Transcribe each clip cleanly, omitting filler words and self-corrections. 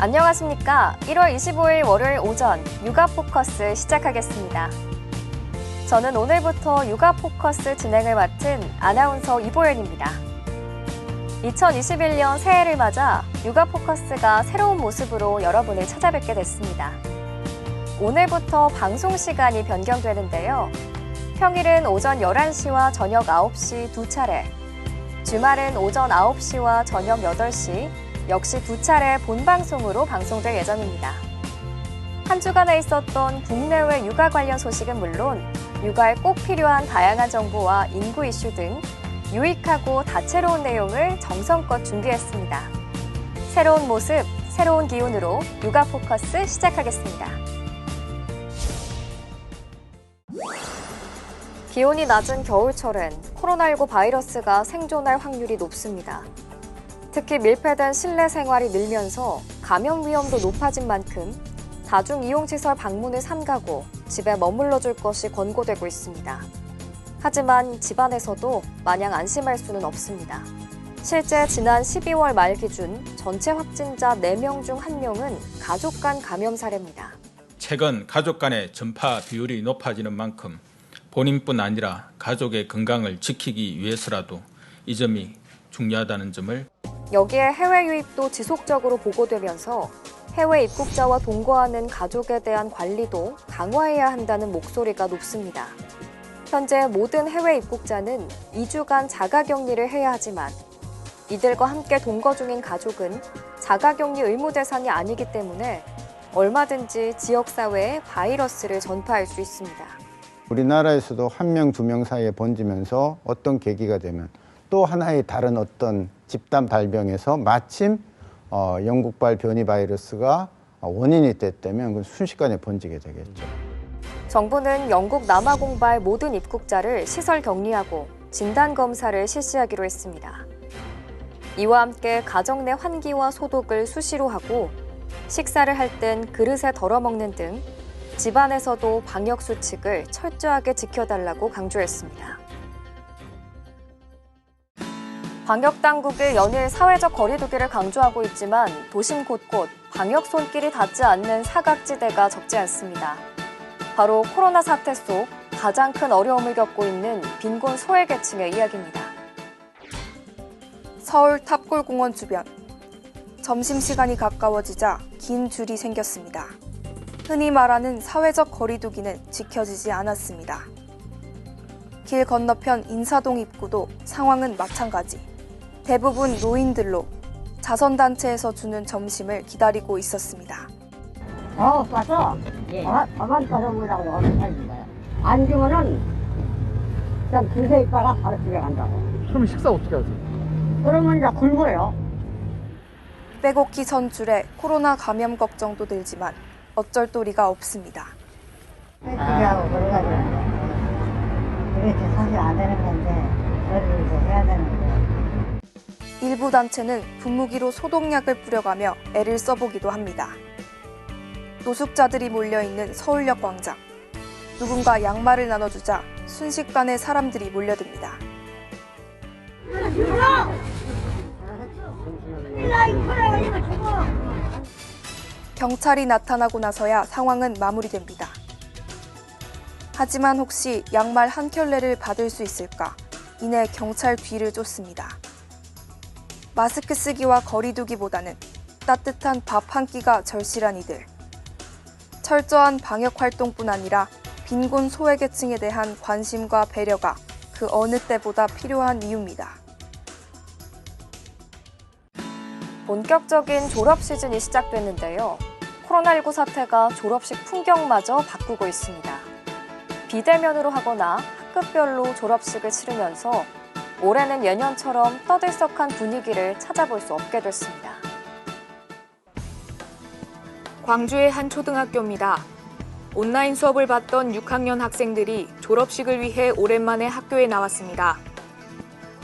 안녕하십니까. 1월 25일 월요일 오전 육아 포커스 시작하겠습니다. 저는 오늘부터 육아 포커스 진행을 맡은 아나운서 이보연입니다. 2021년 새해를 맞아 육아 포커스가 새로운 모습으로 여러분을 찾아뵙게 됐습니다. 오늘부터 방송 시간이 변경되는데요. 평일은 오전 11시와 저녁 9시 두 차례, 주말은 오전 9시와 저녁 8시, 역시 두 차례 본방송으로 방송될 예정입니다. 한 주간에 있었던 국내외 육아 관련 소식은 물론 육아에 꼭 필요한 다양한 정보와 인구 이슈 등 유익하고 다채로운 내용을 정성껏 준비했습니다. 새로운 모습, 새로운 기운으로 육아 포커스 시작하겠습니다. 기온이 낮은 겨울철엔 코로나19 바이러스가 생존할 확률이 높습니다. 특히 밀폐된 실내 생활이 늘면서 감염 위험도 높아진 만큼 다중이용시설 방문을 삼가고 집에 머물러 줄 것이 권고되고 있습니다. 하지만 집안에서도 마냥 안심할 수는 없습니다. 실제 지난 12월 말 기준 전체 확진자 4명 중 1명은 가족 간 감염 사례입니다. 최근 가족 간의 전파 비율이 높아지는 만큼 본인뿐 아니라 가족의 건강을 지키기 위해서라도 이 점이 중요하다는 점을 여기에 해외 유입도 지속적으로 보고되면서 해외 입국자와 동거하는 가족에 대한 관리도 강화해야 한다는 목소리가 높습니다. 현재 모든 해외 입국자는 2주간 자가격리를 해야 하지만 이들과 함께 동거 중인 가족은 자가격리 의무 대상이 아니기 때문에 얼마든지 지역사회에 바이러스를 전파할 수 있습니다. 우리나라에서도 1명, 2명 사이에 번지면서 어떤 계기가 되면 또 하나의 다른 어떤 집단 발병에서 마침 영국발 변이 바이러스가 원인이 됐다면 순식간에 번지게 되겠죠. 정부는 영국 남아공발 모든 입국자를 시설 격리하고 진단검사를 실시하기로 했습니다. 이와 함께 가정 내 환기와 소독을 수시로 하고 식사를 할 땐 그릇에 덜어먹는 등 집안에서도 방역수칙을 철저하게 지켜달라고 강조했습니다. 방역당국이 연일 사회적 거리두기를 강조하고 있지만 도심 곳곳 방역 손길이 닿지 않는 사각지대가 적지 않습니다. 바로 코로나 사태 속 가장 큰 어려움을 겪고 있는 빈곤 소외계층의 이야기입니다. 서울 탑골공원 주변. 점심시간이 가까워지자 긴 줄이 생겼습니다. 흔히 말하는 사회적 거리두기는 지켜지지 않았습니다. 길 건너편 인사동 입구도 상황은 마찬가지. 대부분 노인들로 자선단체에서 주는 점심을 기다리고 있었습니다. 왔어? 예. 가만히 가서 보려고 어디 살는 거야. 안 주면은 그냥 줄서 있다가 바로 집에 간다고. 그럼 식사 어떻게 하세요? 그러면 이제 굶어요. 빼곡히 선 줄에 코로나 감염 걱정도 들지만 어쩔 도리가 없습니다. 빼기하고 그래가지고 이렇게 사실 안 되는 건데 저를 이제 해야 되는데. 일부 단체는 분무기로 소독약을 뿌려가며 애를 써보기도 합니다. 노숙자들이 몰려있는 서울역 광장. 누군가 양말을 나눠주자 순식간에 사람들이 몰려듭니다. 경찰이 나타나고 나서야 상황은 마무리됩니다. 하지만 혹시 양말 한 켤레를 받을 수 있을까? 이내 경찰 뒤를 쫓습니다. 마스크 쓰기와 거리두기보다는 따뜻한 밥 한 끼가 절실한 이들. 철저한 방역 활동뿐 아니라 빈곤 소외계층에 대한 관심과 배려가 그 어느 때보다 필요한 이유입니다. 본격적인 졸업 시즌이 시작됐는데요. 코로나19 사태가 졸업식 풍경마저 바꾸고 있습니다. 비대면으로 하거나 학급별로 졸업식을 치르면서 올해는 예년처럼 떠들썩한 분위기를 찾아볼 수 없게 됐습니다. 광주의 한 초등학교입니다. 온라인 수업을 받던 6학년 학생들이 졸업식을 위해 오랜만에 학교에 나왔습니다.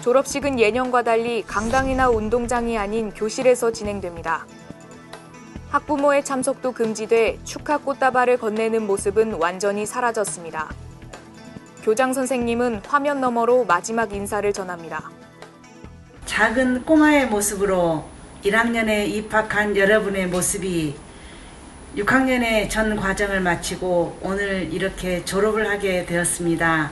졸업식은 예년과 달리 강당이나 운동장이 아닌 교실에서 진행됩니다. 학부모의 참석도 금지돼 축하 꽃다발을 건네는 모습은 완전히 사라졌습니다. 교장 선생님은 화면 너머로 마지막 인사를 전합니다. 작은 꼬마의 모습으로 1학년에 입학한 여러분의 모습이 6학년의 전 과정을 마치고 오늘 이렇게 졸업을 하게 되었습니다.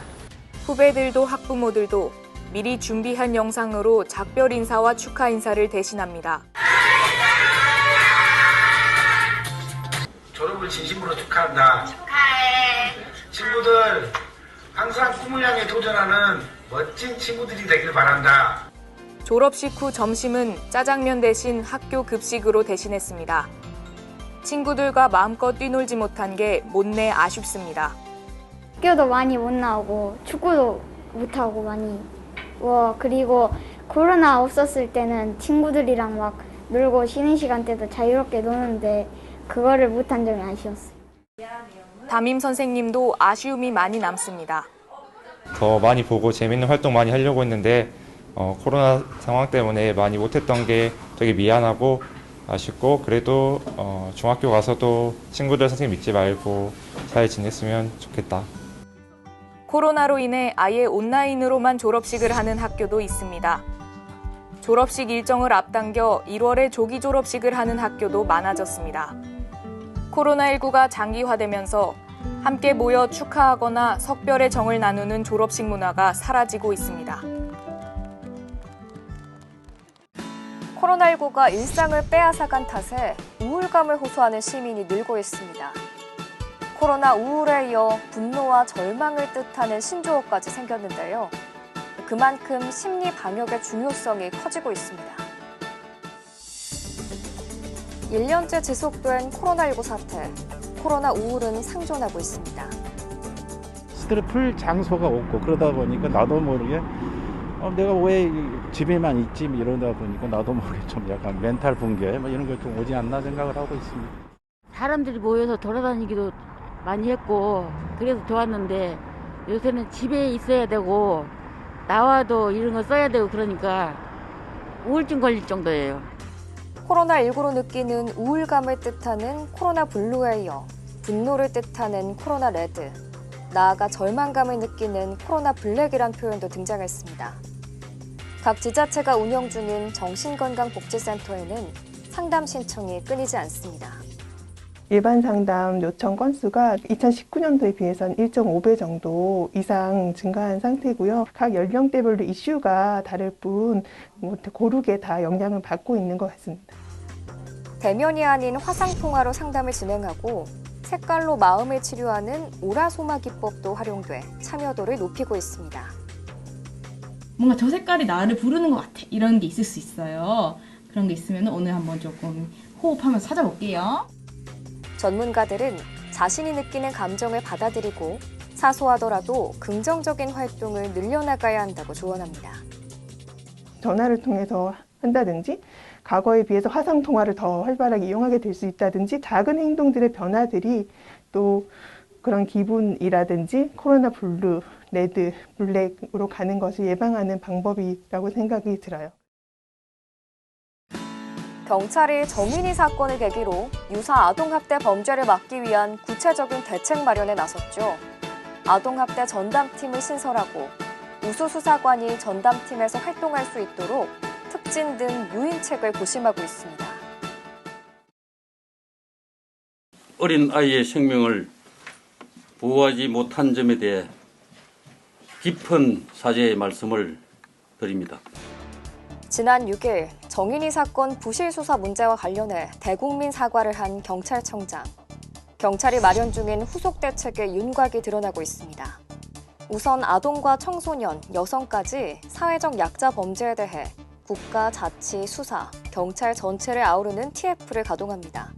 후배들도 학부모들도 미리 준비한 영상으로 작별 인사와 축하 인사를 대신합니다. 졸업을 진심으로 축하한다. 축하해. 친구들 항상 꿈을 향해 도전하는 멋진 친구들이 되길 바란다. 졸업식 후 점심은 짜장면 대신 학교 급식으로 대신했습니다. 친구들과 마음껏 뛰놀지 못한 게 못내 아쉽습니다. 학교도 많이 못 나오고 축구도 못하고 많이 그리고 코로나 없었을 때는 친구들이랑 막 놀고 쉬는 시간 때도 자유롭게 노는데 그거를 못한 점이 아쉬웠어요. 담임 선생님도 아쉬움이 많이 남습니다. 더 많이 보고 재밌는 활동 많이 하려고 했는데 코로나 상황 때문에 많이 못했던 게 되게 미안하고 아쉽고 그래도 중학교 가서도 친구들 선생님 잊지 말고 잘 지냈으면 좋겠다. 코로나로 인해 아예 온라인으로만 졸업식을 하는 학교도 있습니다. 졸업식 일정을 앞당겨 1월에 조기 졸업식을 하는 학교도 많아졌습니다. 코로나19가 장기화되면서 함께 모여 축하하거나 석별의 정을 나누는 졸업식 문화가 사라지고 있습니다. 코로나19가 일상을 빼앗아간 탓에 우울감을 호소하는 시민이 늘고 있습니다. 코로나 우울에 이어 분노와 절망을 뜻하는 신조어까지 생겼는데요. 그만큼 심리 방역의 중요성이 커지고 있습니다. 1년째 지속된 코로나19 사태, 코로나 우울은 상존하고 있습니다. 스트레스 풀 장소가 없고 그러다 보니까 나도 모르게 내가 왜 집에만 있지 이러다 보니까 나도 모르게 좀 약간 멘탈 붕괴 이런 거 좀 오지 않나 생각을 하고 있습니다. 사람들이 모여서 돌아다니기도 많이 했고 그래서 좋았는데 요새는 집에 있어야 되고 나와도 이런 거 써야 되고 그러니까 우울증 걸릴 정도예요. 코로나19로 느끼는 우울감을 뜻하는 코로나 블루에 이어 분노를 뜻하는 코로나 레드, 나아가 절망감을 느끼는 코로나 블랙이란 표현도 등장했습니다. 각 지자체가 운영 중인 정신건강복지센터에는 상담 신청이 끊이지 않습니다. 일반 상담 요청 건수가 2019년도에 비해서는 1.5배 정도 이상 증가한 상태고요. 각 연령대별로 이슈가 다를 뿐 고르게 다 영향을 받고 있는 것 같습니다. 대면이 아닌 화상통화로 상담을 진행하고 색깔로 마음을 치료하는 오라소마 기법도 활용돼 참여도를 높이고 있습니다. 뭔가 저 색깔이 나를 부르는 것 같아 이런 게 있을 수 있어요. 그런 게 있으면 오늘 한번 조금 호흡하면서 찾아볼게요. 전문가들은 자신이 느끼는 감정을 받아들이고 사소하더라도 긍정적인 활동을 늘려나가야 한다고 조언합니다. 전화를 통해서 한다든지 과거에 비해서 화상통화를 더 활발하게 이용하게 될 수 있다든지 작은 행동들의 변화들이 또 그런 기분이라든지 코로나 블루, 레드, 블랙으로 가는 것을 예방하는 방법이라고 생각이 들어요. 경찰이 정인이 사건을 계기로 유사 아동학대 범죄를 막기 위한 구체적인 대책 마련에 나섰죠. 아동학대 전담팀을 신설하고 우수수사관이 전담팀에서 활동할 수 있도록 특진 등 유인책을 고심하고 있습니다. 어린 아이의 생명을 보호하지 못한 점에 대해 깊은 사죄의 말씀을 드립니다. 지난 6일 정인이 사건 부실 수사 문제와 관련해 대국민 사과를 한 경찰청장. 경찰이 마련 중인 후속 대책의 윤곽이 드러나고 있습니다. 우선 아동과 청소년, 여성까지 사회적 약자 범죄에 대해 국가, 자치, 수사, 경찰 전체를 아우르는 TF를 가동합니다.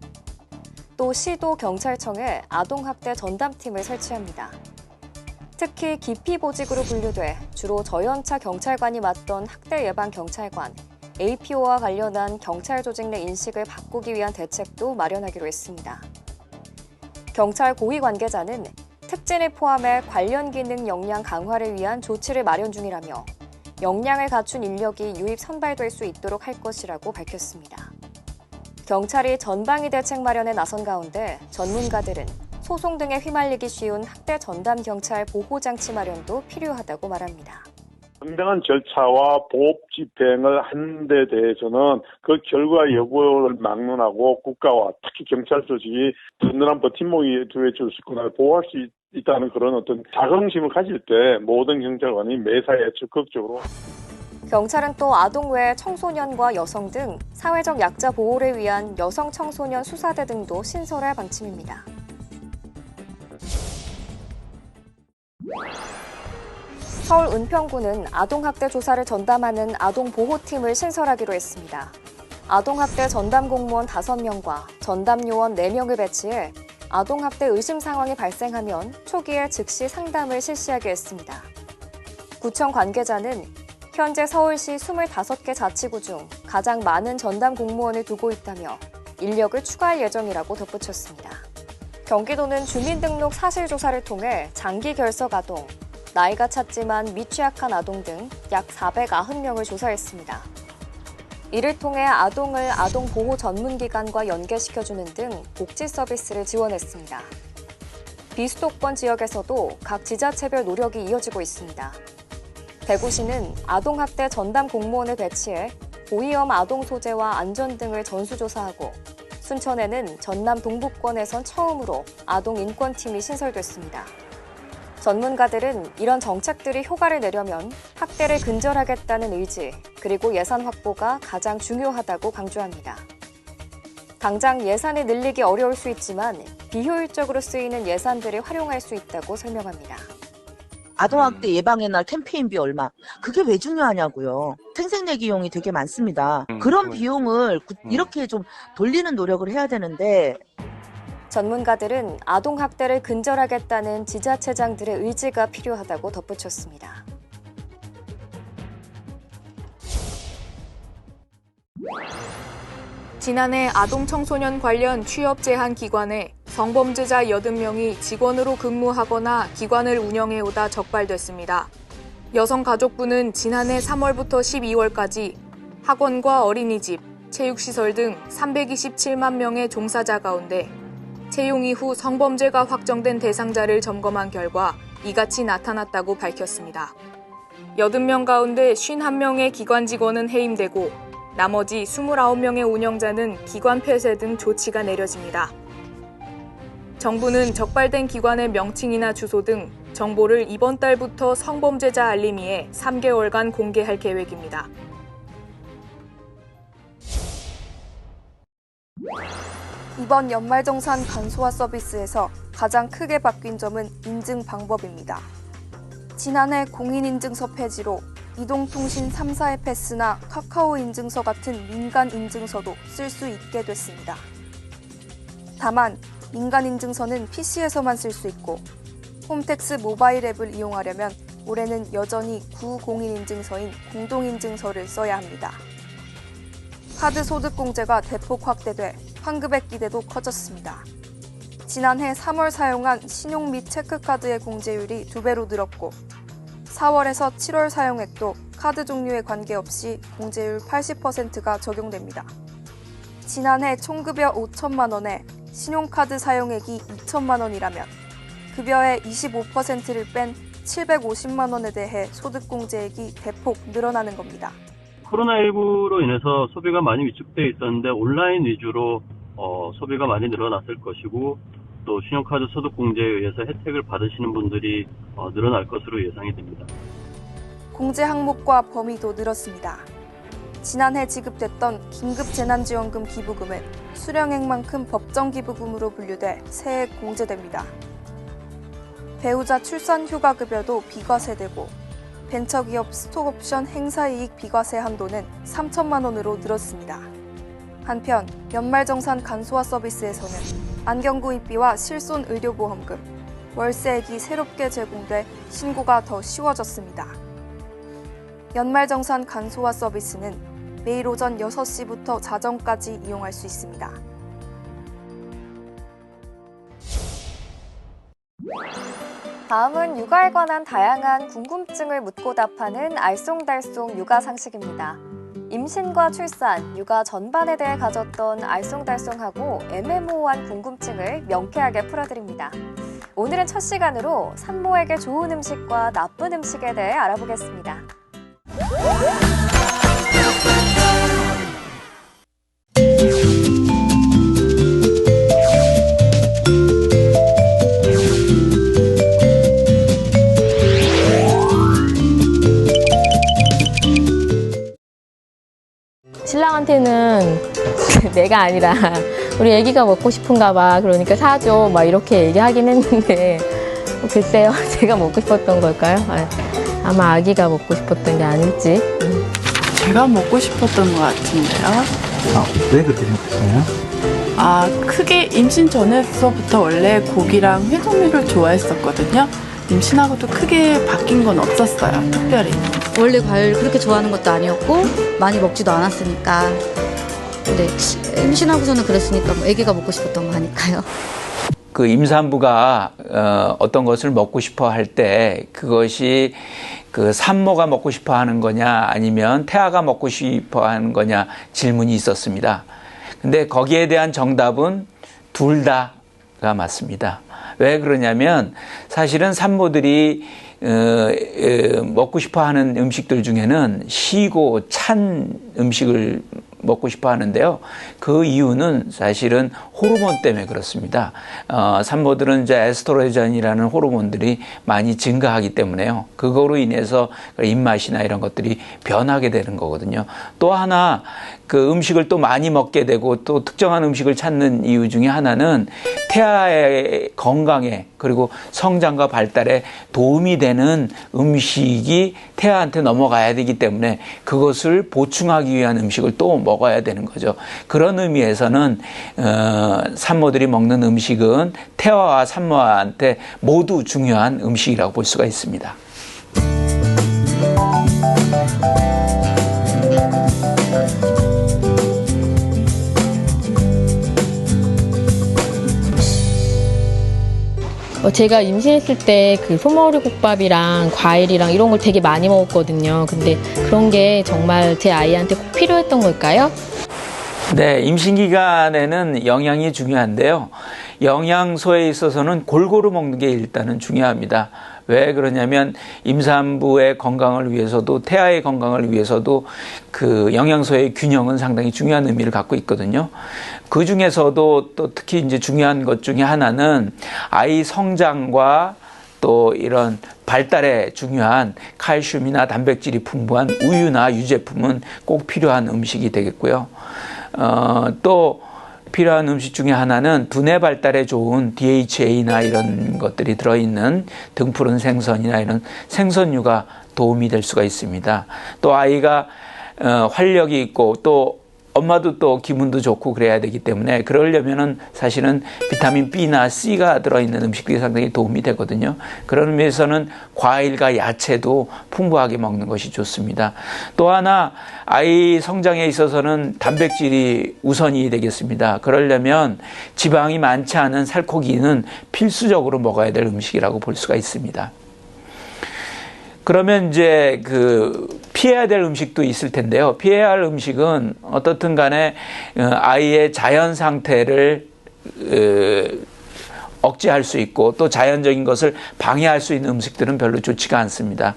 또 시도 경찰청에 아동학대 전담팀을 설치합니다. 특히 기피보직으로 분류돼 주로 저연차 경찰관이 맡던 학대 예방 경찰관, APO와 관련한 경찰 조직 내 인식을 바꾸기 위한 대책도 마련하기로 했습니다. 경찰 고위 관계자는 특진을 포함해 관련 기능 역량 강화를 위한 조치를 마련 중이라며 역량을 갖춘 인력이 유입 선발될 수 있도록 할 것이라고 밝혔습니다. 경찰이 전방위 대책 마련에 나선 가운데 전문가들은 소송 등에 휘말리기 쉬운 학대 전담 경찰 보호장치 마련도 필요하다고 말합니다. 정당한 절차와 보호 집행을 하는 데 대해서는 그 결과 여부를 막론하고 국가와 특히 경찰 조직이 든든한 버팀목이 되어줄 수 있거나 보호할 수 있다는 그런 어떤 자긍심을 가질 때 모든 경찰관이 매사에 적극적으로. 경찰은 또 아동 외 청소년과 여성 등 사회적 약자 보호를 위한 여성 청소년 수사대 등도 신설할 방침입니다. 서울 은평구는 아동학대 조사를 전담하는 아동보호팀을 신설하기로 했습니다. 아동학대 전담 공무원 5명과 전담 요원 4명을 배치해 아동학대 의심 상황이 발생하면 초기에 즉시 상담을 실시하게 했습니다. 구청 관계자는 현재 서울시 25개 자치구 중 가장 많은 전담 공무원을 두고 있다며 인력을 추가할 예정이라고 덧붙였습니다. 경기도는 주민등록 사실조사를 통해 장기 결석 아동, 나이가 찼지만 미취학한 아동 등 약 490명을 조사했습니다. 이를 통해 아동을 아동보호 전문기관과 연계시켜주는 등 복지 서비스를 지원했습니다. 비수도권 지역에서도 각 지자체별 노력이 이어지고 있습니다. 대구시는 아동학대 전담 공무원을 배치해 고위험 아동 소재와 안전 등을 전수조사하고 순천에는 전남 동북권에선 처음으로 아동 인권팀이 신설됐습니다. 전문가들은 이런 정책들이 효과를 내려면 학대를 근절하겠다는 의지, 그리고 예산 확보가 가장 중요하다고 강조합니다. 당장 예산을 늘리기 어려울 수 있지만 비효율적으로 쓰이는 예산들을 활용할 수 있다고 설명합니다. 아동학대 예방의 날 캠페인비 얼마? 그게 왜 중요하냐고요. 생색내기용이 되게 많습니다. 그런 비용을 이렇게 좀 돌리는 노력을 해야 되는데 전문가들은 아동학대를 근절하겠다는 지자체장들의 의지가 필요하다고 덧붙였습니다. 지난해 아동 청소년 관련 취업 제한 기관에 성범죄자 80명이 직원으로 근무하거나 기관을 운영해오다 적발됐습니다. 여성가족부는 지난해 3월부터 12월까지 학원과 어린이집, 체육시설 등 327만 명의 종사자 가운데 채용 이후 성범죄가 확정된 대상자를 점검한 결과 이같이 나타났다고 밝혔습니다. 80명 가운데 51명의 기관 직원은 해임되고 나머지 29명의 운영자는 기관 폐쇄 등 조치가 내려집니다. 정부는 적발된 기관의 명칭이나 주소 등 정보를 이번 달부터 성범죄자 알림이에 3개월간 공개할 계획입니다. 이번 연말정산 간소화 서비스에서 가장 크게 바뀐 점은 인증 방법입니다. 지난해 공인인증서 폐지로 이동통신 3사의 패스나 카카오 인증서 같은 민간 인증서도 쓸 수 있게 됐습니다. 다만 민간 인증서는 PC에서만 쓸 수 있고 홈택스 모바일 앱을 이용하려면 올해는 여전히 구공인인증서인 공동인증서를 써야 합니다. 카드 소득 공제가 대폭 확대돼 환급액 기대도 커졌습니다. 지난해 3월 사용한 신용 및 체크카드의 공제율이 2배로 늘었고 4월에서 7월 사용액도 카드 종류에 관계없이 공제율 80%가 적용됩니다. 지난해 총급여 5천만 원에 신용카드 사용액이 2천만 원이라면 급여의 25%를 뺀 750만 원에 대해 소득공제액이 대폭 늘어나는 겁니다. 코로나19로 인해서 소비가 많이 위축되어 있었는데 온라인 위주로 소비가 많이 늘어났을 것이고 또 신용카드 소득공제에 의해서 혜택을 받으시는 분들이 늘어날 것으로 예상이 됩니다. 공제 항목과 범위도 늘었습니다. 지난해 지급됐던 긴급재난지원금 기부금은 수령액만큼 법정기부금으로 분류돼 새해 공제됩니다. 배우자 출산휴가급여도 비과세되고 벤처기업 스톡옵션 행사이익 비과세 한도는 3천만 원으로 늘었습니다. 한편 연말정산 간소화 서비스에서는 안경구입비와 실손의료보험금, 월세액이 새롭게 제공돼 신고가 더 쉬워졌습니다. 연말정산 간소화 서비스는 매일 오전 6시부터 자정까지 이용할 수 있습니다. 다음은 육아에 관한 다양한 궁금증을 묻고 답하는 알쏭달쏭 육아 상식입니다. 임신과 출산, 육아 전반에 대해 가졌던 알쏭달쏭하고 애매모호한 궁금증을 명쾌하게 풀어드립니다. 오늘은 첫 시간으로 산모에게 좋은 음식과 나쁜 음식에 대해 알아보겠습니다. 신랑한테는 내가 아니라 우리 애기가 먹고 싶은가 봐. 그러니까 사줘. 막 이렇게 얘기하긴 했는데 글쎄요. 제가 먹고 싶었던 걸까요? 아마 아기가 먹고 싶었던 게 아닐지. 제가 먹고 싶었던 것 같은데요. 왜 그렇게 생각했어요? 크게 임신 전에서부터 원래 고기랑 회 종류를 좋아했었거든요. 임신하고도 크게 바뀐 건 없었어요, 특별히. 원래 과일 그렇게 좋아하는 것도 아니었고 많이 먹지도 않았으니까. 근데 임신하고서는 그랬으니까 뭐 아기가 먹고 싶었던 거 하니까요. 그 임산부가 어떤 것을 먹고 싶어 할 때 그것이 그 산모가 먹고 싶어 하는 거냐 아니면 태아가 먹고 싶어 하는 거냐 질문이 있었습니다. 근데 거기에 대한 정답은 둘 다가 맞습니다. 왜 그러냐면 사실은 산모들이 먹고 싶어 하는 음식들 중에는 시고 찬 음식을 먹고 싶어 하는데요. 그 이유는 사실은 호르몬 때문에 그렇습니다. 산모들은 이제 에스트로겐이라는 호르몬들이 많이 증가하기 때문에요. 그거로 인해서 입맛이나 이런 것들이 변하게 되는 거거든요. 또 하나 그 음식을 또 많이 먹게 되고 또 특정한 음식을 찾는 이유 중에 하나는 태아의 건강에 그리고 성장과 발달에 도움이 되는 음식이 태아한테 넘어가야 되기 때문에 그것을 보충하기 위한 음식을 또 먹어야 되는 거죠. 그런 의미에서는 산모들이 먹는 음식은 태아와 산모한테 모두 중요한 음식이라고 볼 수가 있습니다. 제가 임신했을 때 그 소머리국밥이랑 과일이랑 이런 걸 되게 많이 먹었거든요. 근데 그런 게 정말 제 아이한테 꼭 필요했던 걸까요? 네, 임신 기간에는 영양이 중요한데요. 영양소에 있어서는 골고루 먹는 게 일단은 중요합니다. 왜 그러냐면 임산부의 건강을 위해서도 태아의 건강을 위해서도 그 영양소의 균형은 상당히 중요한 의미를 갖고 있거든요. 그 중에서도 또 특히 이제 중요한 것 중에 하나는 아이 성장과 또 이런 발달에 중요한 칼슘이나 단백질이 풍부한 우유나 유제품은 꼭 필요한 음식이 되겠고요. 또 필요한 음식 중에 하나는 두뇌 발달에 좋은 DHA나 이런 것들이 들어있는 등푸른 생선이나 이런 생선류가 도움이 될 수가 있습니다. 또 아이가 활력이 있고 또 엄마도 또 기분도 좋고 그래야 되기 때문에 그러려면은 사실은 비타민 B나 C가 들어있는 음식들이 상당히 도움이 되거든요. 그런 의미에서는 과일과 야채도 풍부하게 먹는 것이 좋습니다. 또 하나 아이 성장에 있어서는 단백질이 우선이 되겠습니다. 그러려면 지방이 많지 않은 살코기는 필수적으로 먹어야 될 음식이라고 볼 수가 있습니다. 그러면 이제 피해야 될 음식도 있을 텐데요. 피해야 할 음식은 어떻든 간에 아이의 자연 상태를 억제할 수 있고 또 자연적인 것을 방해할 수 있는 음식들은 별로 좋지가 않습니다.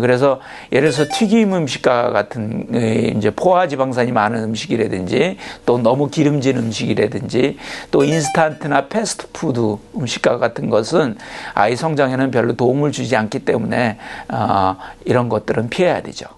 그래서 예를 들어서 튀김 음식과 같은 이제 포화 지방산이 많은 음식이라든지 또 너무 기름진 음식이라든지 또 인스턴트나 패스트푸드 음식과 같은 것은 아이 성장에는 별로 도움을 주지 않기 때문에 이런 것들은 피해야 되죠.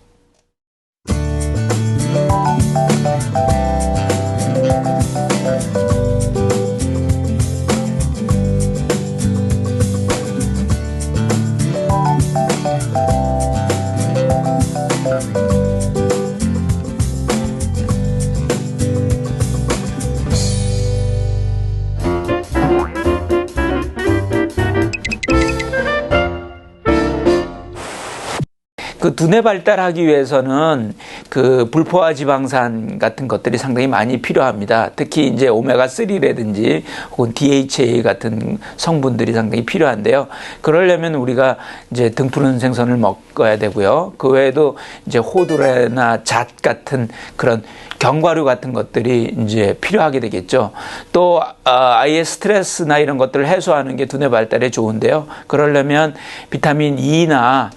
그 두뇌 발달하기 위해서는 그 불포화 지방산 같은 것들이 상당히 많이 필요합니다. 특히 이제 오메가3라든지 혹은 DHA 같은 성분들이 상당히 필요한데요. 그러려면 우리가 이제 등푸른 생선을 먹어야 되고요. 그 외에도 이제 호두나 잣 같은 그런 견과류 같은 것들이 이제 필요하게 되겠죠. 또 아이의 스트레스나 이런 것들을 해소하는 게 두뇌 발달에 좋은데요. 그러려면 비타민 E나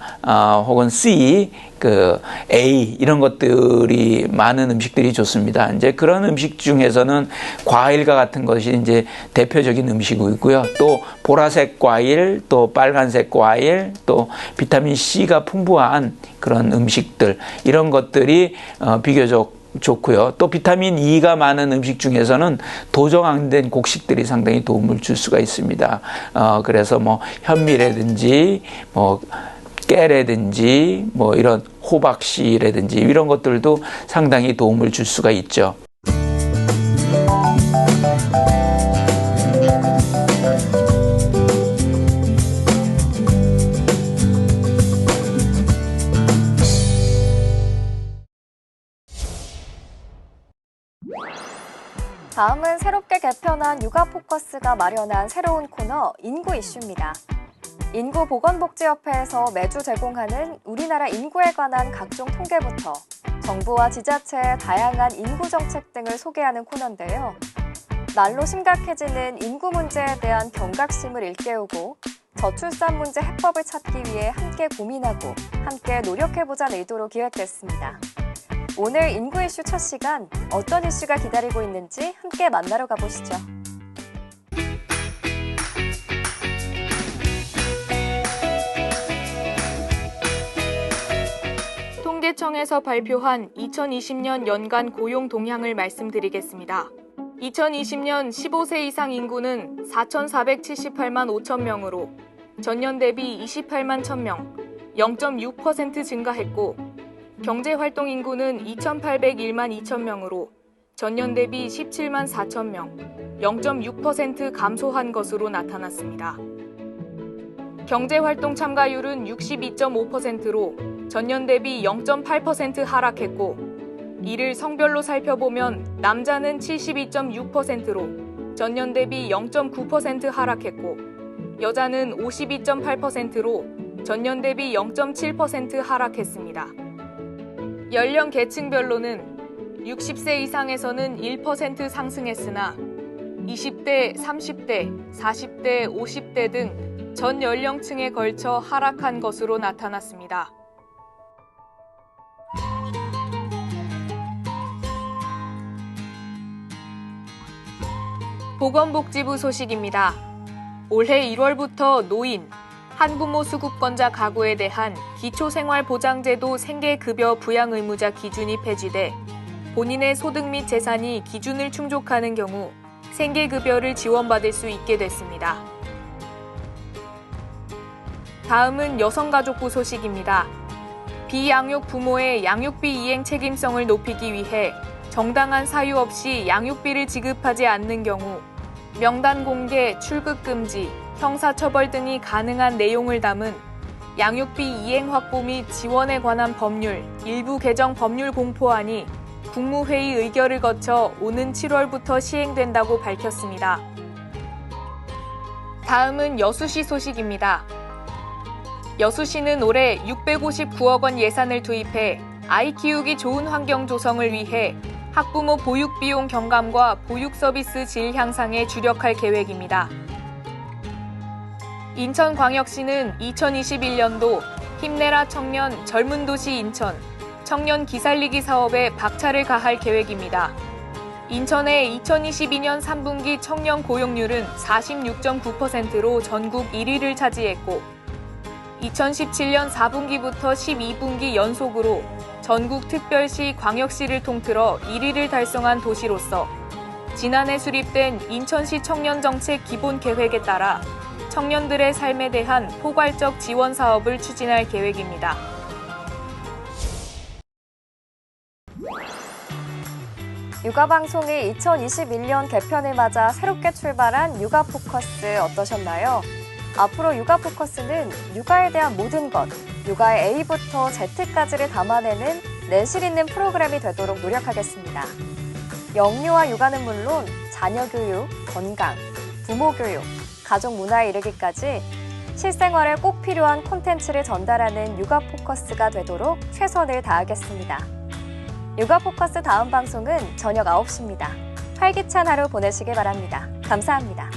혹은 C, A 이런 것들이 많은 음식들이 좋습니다. 이제 그런 음식 중에서는 과일과 같은 것이 이제 대표적인 음식이고요. 또 보라색 과일, 또 빨간색 과일, 또 비타민 C가 풍부한 그런 음식들 이런 것들이 비교적 좋고요. 또 비타민 E가 많은 음식 중에서는 도정 안 된 곡식들이 상당히 도움을 줄 수가 있습니다. 그래서 뭐 현미라든지 뭐 깨라든지 뭐 이런 호박씨라든지 이런 것들도 상당히 도움을 줄 수가 있죠. 다음은 새롭게 개편한 육아포커스가 마련한 새로운 코너 인구 이슈입니다. 인구보건복지협회에서 매주 제공하는 우리나라 인구에 관한 각종 통계부터 정부와 지자체의 다양한 인구 정책 등을 소개하는 코너인데요. 날로 심각해지는 인구 문제에 대한 경각심을 일깨우고 저출산 문제 해법을 찾기 위해 함께 고민하고 함께 노력해보자는 의도로 기획됐습니다. 오늘 인구 이슈 첫 시간 어떤 이슈가 기다리고 있는지 함께 만나러 가보시죠. 통계청에서 발표한 2020년 연간 고용 동향을 말씀드리겠습니다. 2020년 15세 이상 인구는 4,478만 5천 명으로 전년 대비 28만 1,000명, 0.6% 증가했고 경제활동 인구는 2,801만 2천 명으로 전년 대비 17만 4천 명, 0.6% 감소한 것으로 나타났습니다. 경제활동 참가율은 62.5%로 전년 대비 0.8% 하락했고 이를 성별로 살펴보면 남자는 72.6%로 전년 대비 0.9% 하락했고 여자는 52.8%로 전년 대비 0.7% 하락했습니다. 연령 계층별로는 60세 이상에서는 1% 상승했으나 20대, 30대, 40대, 50대 등 전 연령층에 걸쳐 하락한 것으로 나타났습니다. 보건복지부 소식입니다. 올해 1월부터 노인, 한부모 수급권자 가구에 대한 기초생활보장제도 생계급여 부양 의무자 기준이 폐지돼 본인의 소득 및 재산이 기준을 충족하는 경우 생계급여를 지원받을 수 있게 됐습니다. 다음은 여성가족부 소식입니다. 비양육 부모의 양육비 이행 책임성을 높이기 위해 정당한 사유 없이 양육비를 지급하지 않는 경우 명단 공개, 출국 금지, 형사처벌 등이 가능한 내용을 담은 양육비 이행 확보 및 지원에 관한 법률 일부 개정 법률 공포안이 국무회의 의결을 거쳐 오는 7월부터 시행된다고 밝혔습니다. 다음은 여수시 소식입니다. 여수시는 올해 659억 원 예산을 투입해 아이 키우기 좋은 환경 조성을 위해 학부모 보육 비용 경감과 보육 서비스 질 향상에 주력할 계획입니다. 인천광역시는 2021년도 힘내라 청년 젊은 도시 인천 청년 기살리기 사업에 박차를 가할 계획입니다. 인천의 2022년 3분기 청년 고용률은 46.9%로 전국 1위를 차지했고 2017년 4분기부터 12분기 연속으로 전국 특별시, 광역시를 통틀어 1위를 달성한 도시로서 지난해 수립된 인천시 청년정책 기본계획에 따라 청년들의 삶에 대한 포괄적 지원 사업을 추진할 계획입니다. 육아방송이 2021년 개편을 맞아 새롭게 출발한 육아포커스 어떠셨나요? 앞으로 육아포커스는 육아에 대한 모든 것, 육아의 A부터 Z까지를 담아내는 내실 있는 프로그램이 되도록 노력하겠습니다. 영유아 육아는 물론 자녀 교육, 건강, 부모 교육, 가족 문화에 이르기까지 실생활에 꼭 필요한 콘텐츠를 전달하는 육아포커스가 되도록 최선을 다하겠습니다. 육아 포커스 다음 방송은 저녁 9시입니다. 활기찬 하루 보내시길 바랍니다. 감사합니다.